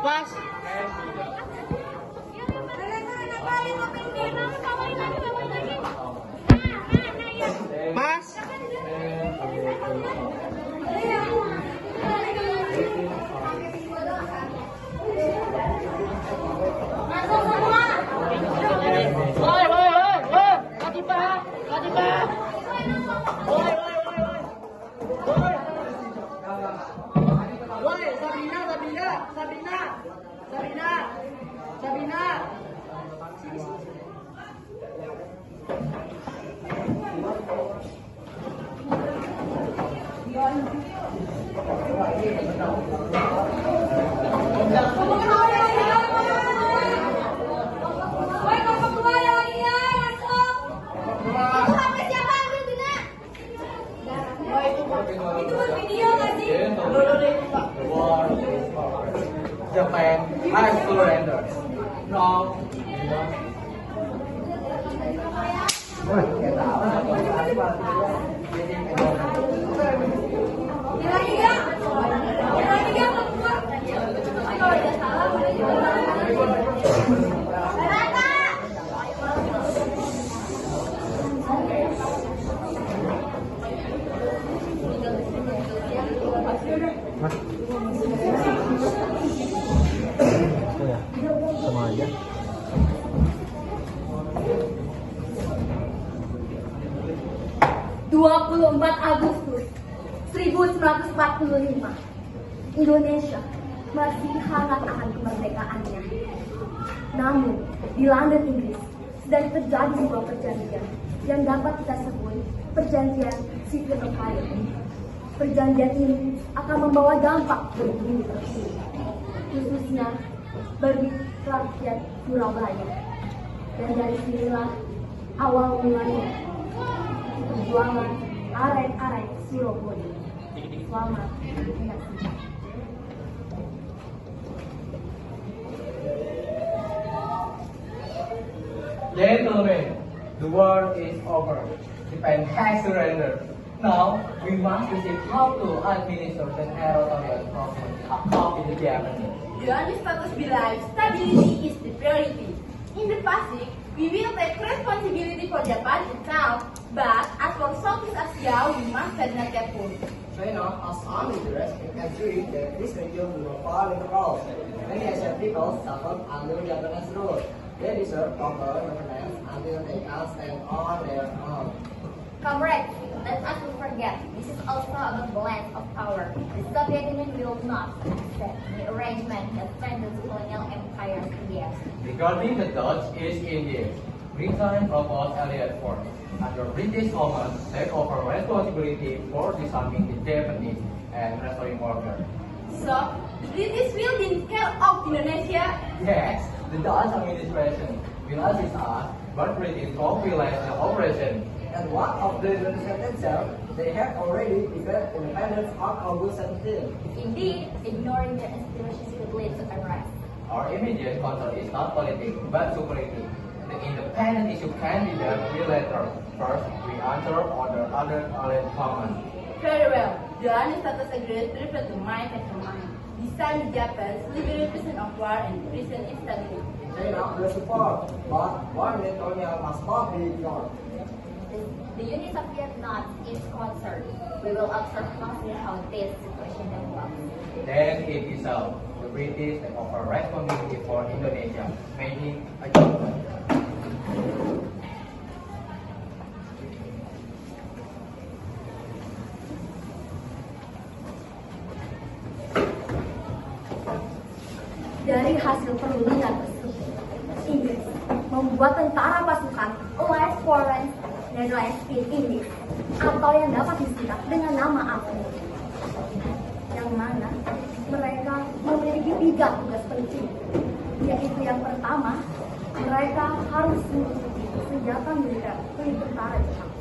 Pas. Pas. Masuk semua. Woi, woi, woi, woi. Katiba, katiba. Woi, woi, woi, woi. Woi. Woi, Sabina, Sabina, Sabina. Sabina. Sabina. Sini, sini, sini. Woi, kamu keluar ya lagi ya, masuk. Itu HP siapa ambil Bina? Itu buat video nggak sih? Japan has surrendered. Now, Yang lagi ya? Yang lagi ya kamu keluar. Tapi kalau udah salah, boleh juga. Rata. sama aja. Agustus 1945, Indonesia masih hangat akan kemerdekaannya. Namun, di London, Inggris, sedang terjadi sebuah perjanjian yang dapat kita sebut perjanjian Civil Empire. Perjanjian ini akan membawa dampak bagi bumi tersebut, khususnya bagi rakyat Surabaya. Dan dari sinilah awal mulanya perjuangan arek-arek Surabaya. Selamat menyaksikan. Gentlemen, the war is over. Japan has surrendered. Now, we must receive how to administer the territorial problems of the Japanese. The only status belies stability is the priority. In the Pacific, we will take responsibility for Japan itself, but as for Southeast Asia, we must set not careful. China has armed interest in ensuring that this region will fall in roles. Many Asian peoples suffer under Japanese rule. They deserve proper governance until they can stand on their own. Comrades, let us not forget, this is also about balance of power. The Soviet Union will not accept the arrangement that strengthens colonial empires in the East. Regarding the Dutch East Indies, Britain proposed allied force. Under British command, take over responsibility for disarming the Japanese and restoring order. So, the British will take care of Indonesia. Yes, the Dutch administration will assist us, but British mobilize the operation. And what of the Indonesian itself? They have already declared independence on August 17. Indeed, ignoring their institutions could lead to unrest. Our immediate concern is not politics, but security. The independent issue can be dealt with later. First, we answer on the other allied command. Very well. The only status agreement refer to mind and command. Design Japan's liberation of war and prison instability. China will support, but war colonial must not be ignored. The unit of Vietnam is concerned. We will observe closely how this situation develops. Then it is so. The British take over responsibility for Indonesia, making a judgment. Dari hasil perundingan tersebut, Inggris membuat tentara pasukan Allied Foreign Netherlands in India, atau yang dapat disingkat dengan nama AFNI, yang mana mereka memiliki 3 tugas penting, yaitu yang pertama, mereka harus mengikuti senjata militer milik tentara Jepang.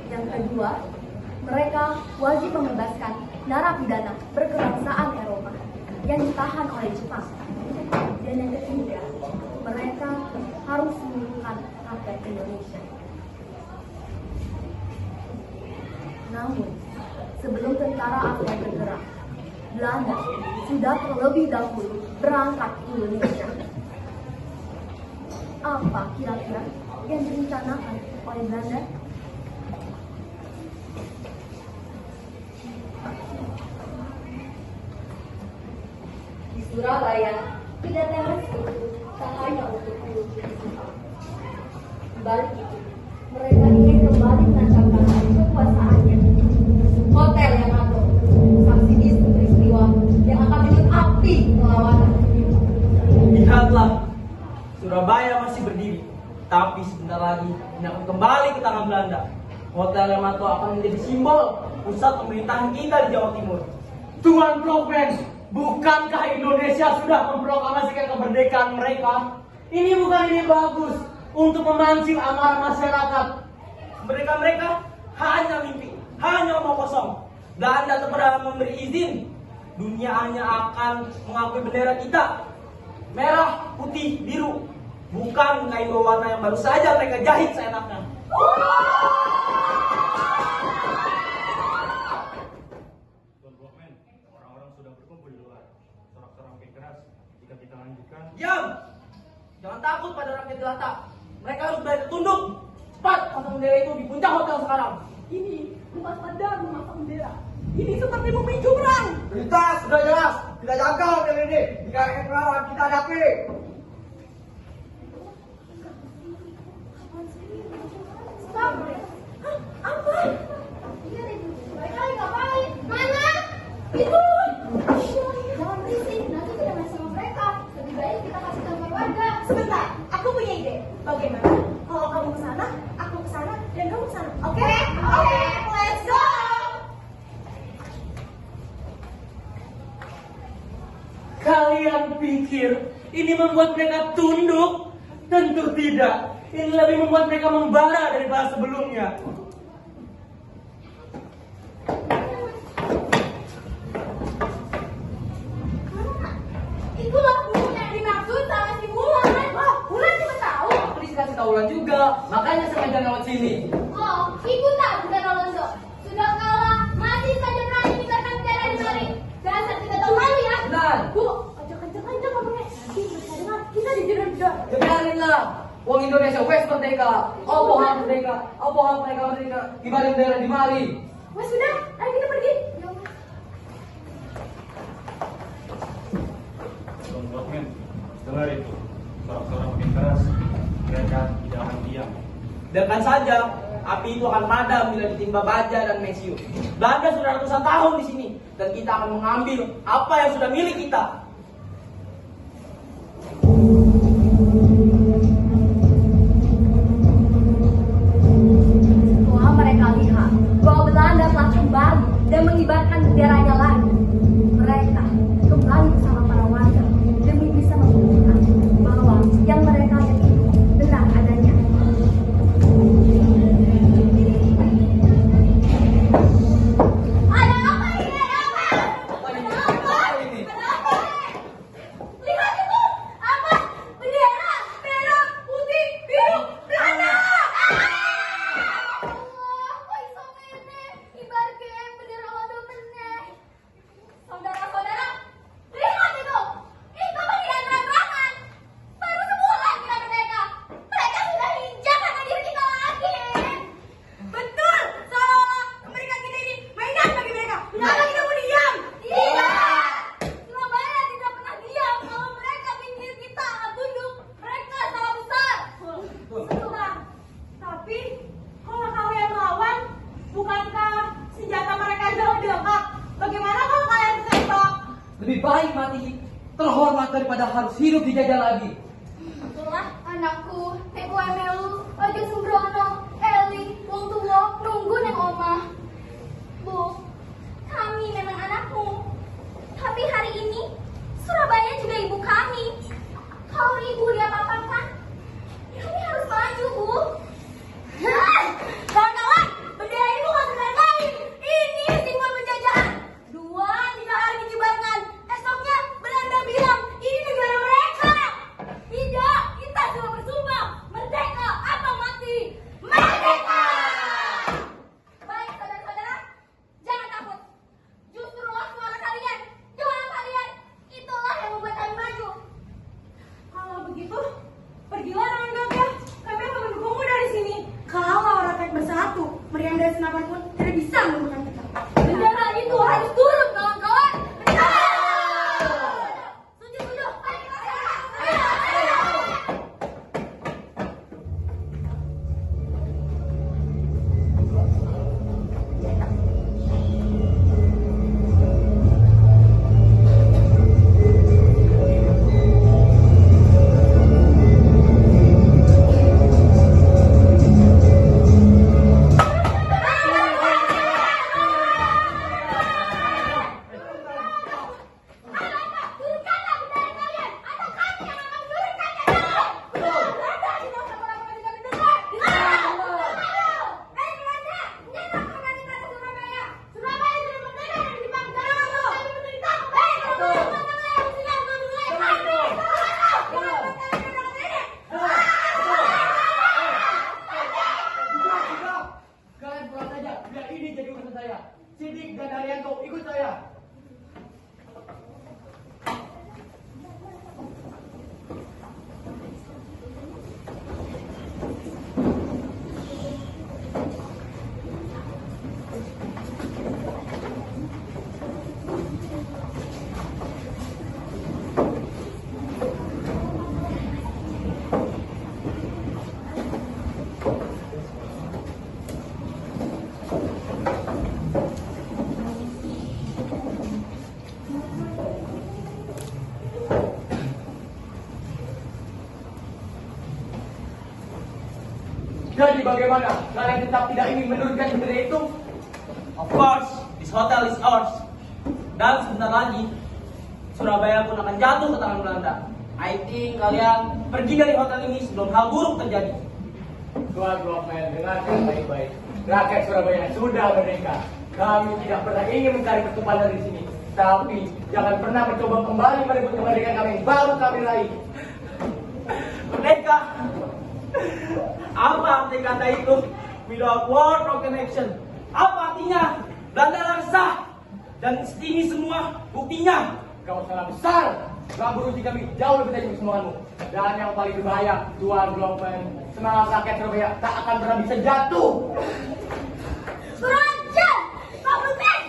Yang kedua, mereka wajib membebaskan narapidana berkebangsaan Eropa yang ditahan oleh Jepang. Dan yang ketiga, mereka harus menemukan rakyat Indonesia. Namun, sebelum tentara AFNI bergerak, Belanda sudah terlebih dahulu berangkat ke Indonesia. Apa kira-kira yang direncanakan oleh Belanda? Di Surabaya, kedatangan itu tak hanya untuk melukis Islam. Balik itu, mereka ingin kembali menancapkan kekuasaannya. Hotel Yamato, saksi bisu peristiwa yang akan menyut api perlawanan. Lihatlah, Surabaya masih berdiri, tapi sebentar lagi ini akan kembali ke tangan Belanda. Hotel Yamato akan menjadi simbol pusat pemerintahan kita di Jawa Timur. Tuan Brockman, bukankah Indonesia sudah memproklamasikan kemerdekaan mereka? Ini bukan ide bagus untuk memancing amarah masyarakat. Mereka hanya mimpi, hanya omong kosong. Belanda terpedaya memberi izin. Dunia hanya akan mengakui bendera kita. Merah, putih, biru. Bukan kain berwarna yang baru saja mereka jahit seenaknya. Tuan Brockman, orang-orang sudah berkumpul di luar. Sorak-sorak makin keras. Jika kita lanjutkan, Diam! Jangan takut pada rakyat jelata. Mereka harus belajar tunduk. Cepat pasang bendera itu di puncak hotel sekarang. Ini bukan sekedar memasang bendera. Ini seperti memicu perang. Berita sudah jelas. Kita jaga hotel ini. Jika ingin melawan, kita hadapi. Stop. Hah? Apa? Mereka lagi ngapain? Mana? Itu. Jangan berisik, nanti kita main sama mereka. Lebih baik kita kasih kabar warga. Sebentar, aku punya ide. Bagaimana kalau kamu ke sana, aku ke sana, dan kamu ke sana? Oke, let's go. Kalian pikir ini membuat mereka tunduk? Tentu tidak. Ini lebih membuat mereka membara daripada sebelumnya. Itulah buku yang dimaksud sama si Bulan. Oh, Bulan juga tahu. Aku dikasih taulan juga, makanya sengaja lewat sini. Oh, ibu tak bukan Alonso. Sudah kalah, masih saja berani meninggalkan bendera di mari. Dasar tidak tahu malu ya. Lan, Bu, kencang-kencang ngomongnya. Nanti mereka dengar, kita dijedot-jedot. biarinlah. Wong Indonesia wes merdeka. Apa hak merdeka? Apa hak mereka merdeka? Dibalik bendera di mari. Wes sudah, ayo kita pergi. Tuan Brockman, dengar itu. Sorak-sorak makin keras. Mereka tidak akan diam. Biarkan saja, api itu akan padam bila ditimpa baja dan mesiu. Belanda sudah ratusan tahun di sini, dan kita akan mengambil apa yang sudah milik kita. Setelah mereka lihat bahwa Belanda telah kembali dan mengibarkan benderanya lagi, mereka kembali bersama para warga demi bisa membuktikan bahwa yang mereka yakini benar adanya. Ada apa ini? Ada apa? Apa ini? Ada apa? Lihat itu! Apa? Bendera merah, putih, biru, Belanda! Kok iso ngene? Ibarke bendera waduh meneh. Saudara-saudara, lihat itu! Itu pengkhianatan terang-terangan. Baru sebulan kita merdeka. Mereka sudah injakkan diri kita lagi. Betul, seolah-olah kemerdekaan kita ini mainan bagi mereka. Kenapa kita mau diam? Tidak! Surabaya tidak pernah diam kalau mereka pikir kita akan tunduk. Mereka salah besar. Sebentar. Tapi kalau kalian melawan, bukankah senjata mereka jauh lebih lengkap? Bagaimana kalau kalian tembak? Lebih baik mati terhormat daripada harus hidup dijajah lagi. Itulah anakku, Teku Emelu, Ojo Sembrono, Eli, wong tuwa, nunggu neng omah. Bu, kami memang anakmu. Tapi hari ini, Surabaya juga ibu kami. Kalau ibu diapa-apakan, kami harus maju, Bu. Kawan-kawan, bendera ini bukan bendera lain. Ini simbol penjajahan. 2-3 hari dikibarkan. Esoknya Belanda bilang, ini negara mereka. Tidak, kita sudah bersumpah. Merdeka atau mati. Merdeka! Baik, bisa menggunakan kita. Bendera itu harus turun, kawan-kawan. Setuju. Kalian pulang saja, biar ini jadi urusan saya. Sidik dan Haryanto, ikut saya. Jadi bagaimana? Kalian tetap tidak ingin menurunkan bendera itu? Of course, this hotel is ours. Dan sebentar lagi, Surabaya pun akan jatuh ke tangan Belanda. I think kalian pergi dari hotel ini sebelum hal buruk terjadi. Tuan Blokman, dengarkan baik-baik. Rakyat Surabaya sudah merdeka. Kami tidak pernah ingin mencari pertumpahan dari sini. Tapi jangan pernah mencoba kembali merebut kemerdekaan kami yang baru kami raih. Merdeka. Apa arti kata itu? Without war, no connection. Apa artinya? Belanda langsa. Dan ini semua buktinya. Kau salah besar. Gak beruji kami jauh lebih dari kesemuamu. Dan yang paling berbahaya, Tuan Blokman, semangat rakyat Surabaya tak akan pernah bisa jatuh. Berajar, Pak Blokman.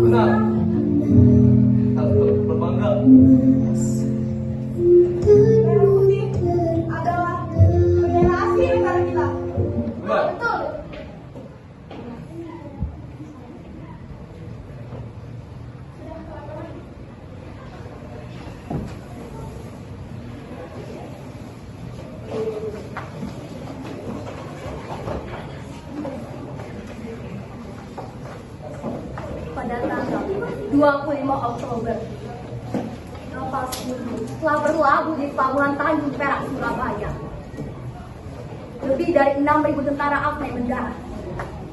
Benar. Harus berbangga. Merah putih adalah bendera asli negara kita. Benar. Betul. Pada tanggal 25 Oktober, kapal Sulu telah berlabuh di pelabuhan Tanjung Perak, Surabaya. Lebih dari 6.000 tentara AKMI mendarat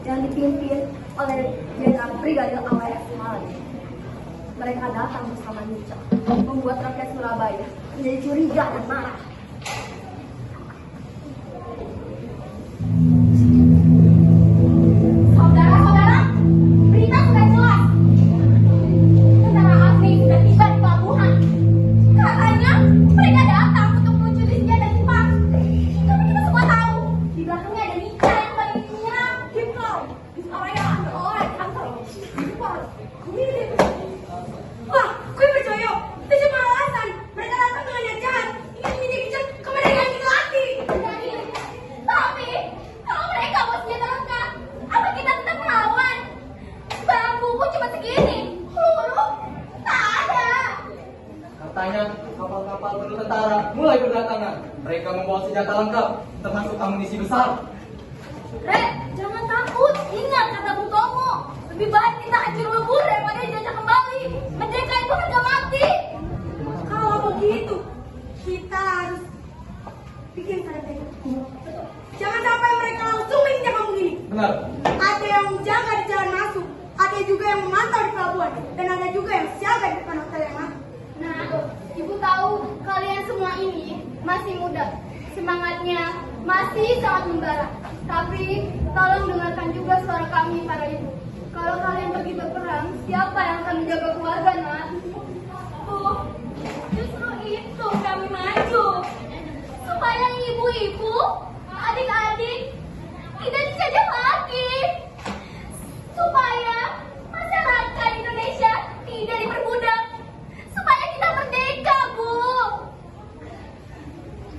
yang dipimpin oleh Jenderal Brigadir A.W.F. Maladi. Mereka datang bersama Nuca, membuat rakyat Surabaya menjadi curiga dan marah. mereka membawa senjata lengkap, termasuk amunisi besar. Rek, jangan takut. Ingat kata Bung Tomo. Lebih baik kita hancur lebur daripada dijajah kembali. Merdeka itu harga mati. Kalau begitu, kita harus bikin strategi. Jangan sampai mereka langsung menginjak kampung ini. Benar. Ada yang menjaga di jalan masuk, ada juga yang memantau di pelabuhan, dan ada juga yang siaga di depan hotel yang masuk. Nah, Ibu tahu kalian semua ini masih muda. Semangatnya masih sangat membara. Tapi tolong dengarkan juga suara kami para ibu. Kalau kalian pergi berperang, siapa yang akan menjaga keluarga, nak? Oh, justru itu kami maju. Supaya ibu-ibu, adik-adik tidak dijajah lagi. Supaya masyarakat Indonesia tidak diperbudak. Supaya kita merdeka, Bu.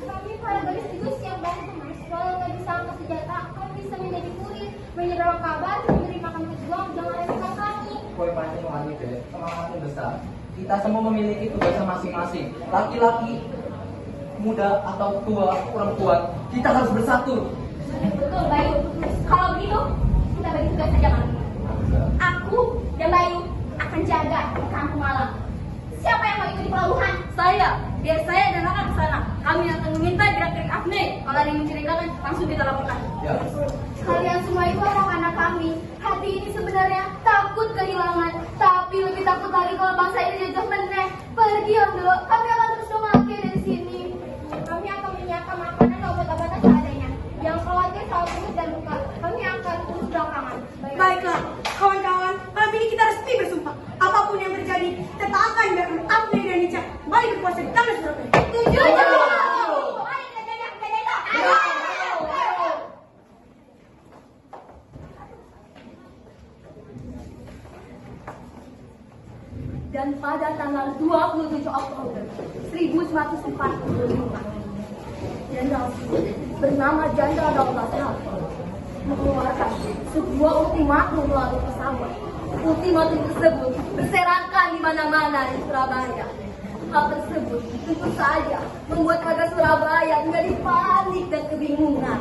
Kami para gadis itu siap bantu, Mas. Walau nggak bisa angkat senjata, kami bisa menjadi kurir, menyerap kabar, memberi makan pejuang, jangan remehkan kami. Poin pancing lagi deh, semangatmu besar. Kita semua memiliki tugasnya masing-masing. Laki-laki, muda atau tua, perempuan, kita harus bersatu. Betul, Bayu. Kalau begitu, kita bagi tugas saja, Mas. Aku dan Bayu akan jaga kampung malam. Siapa yang mau ikut di pelabuhan? Saya. Biar saya dan Raka ke sana. Kami akan meminta gerak-gerik Afne. Kalau ada yang mencurigakan, langsung kita lakukan. Ya. Kalian semua itu anak-anak kami. Hati ini sebenarnya takut kehilangan, tapi lebih takut lagi kalau bangsa ini dijajah meneh. Pergi, Ondo. Kami akan terus memakai dari sini. Kami akan menyiapkan makanan dan obat-obatan seadanya. Yang khawatir soal kulit dan luka, kami akan terus belakangan. Baiklah, kawan-kawan, malam ini kita resmi bersumpah. Apapun yang terjadi, kita tak akan biarkan Afne dan Nica kembali berkuasa di tangan Surabaya. Tujuh. Ayo kita jajah itu. Ayo. Dan pada tanggal 27 Oktober 1945, Jenderal bernama Jenderal Daulat Hafid mengeluarkan sebuah ultimatum melalui pesawat. Ultimatum tersebut berserakan di mana-mana di Surabaya. Hal tersebut tentu saja membuat warga Surabaya menjadi panik dan kebingungan.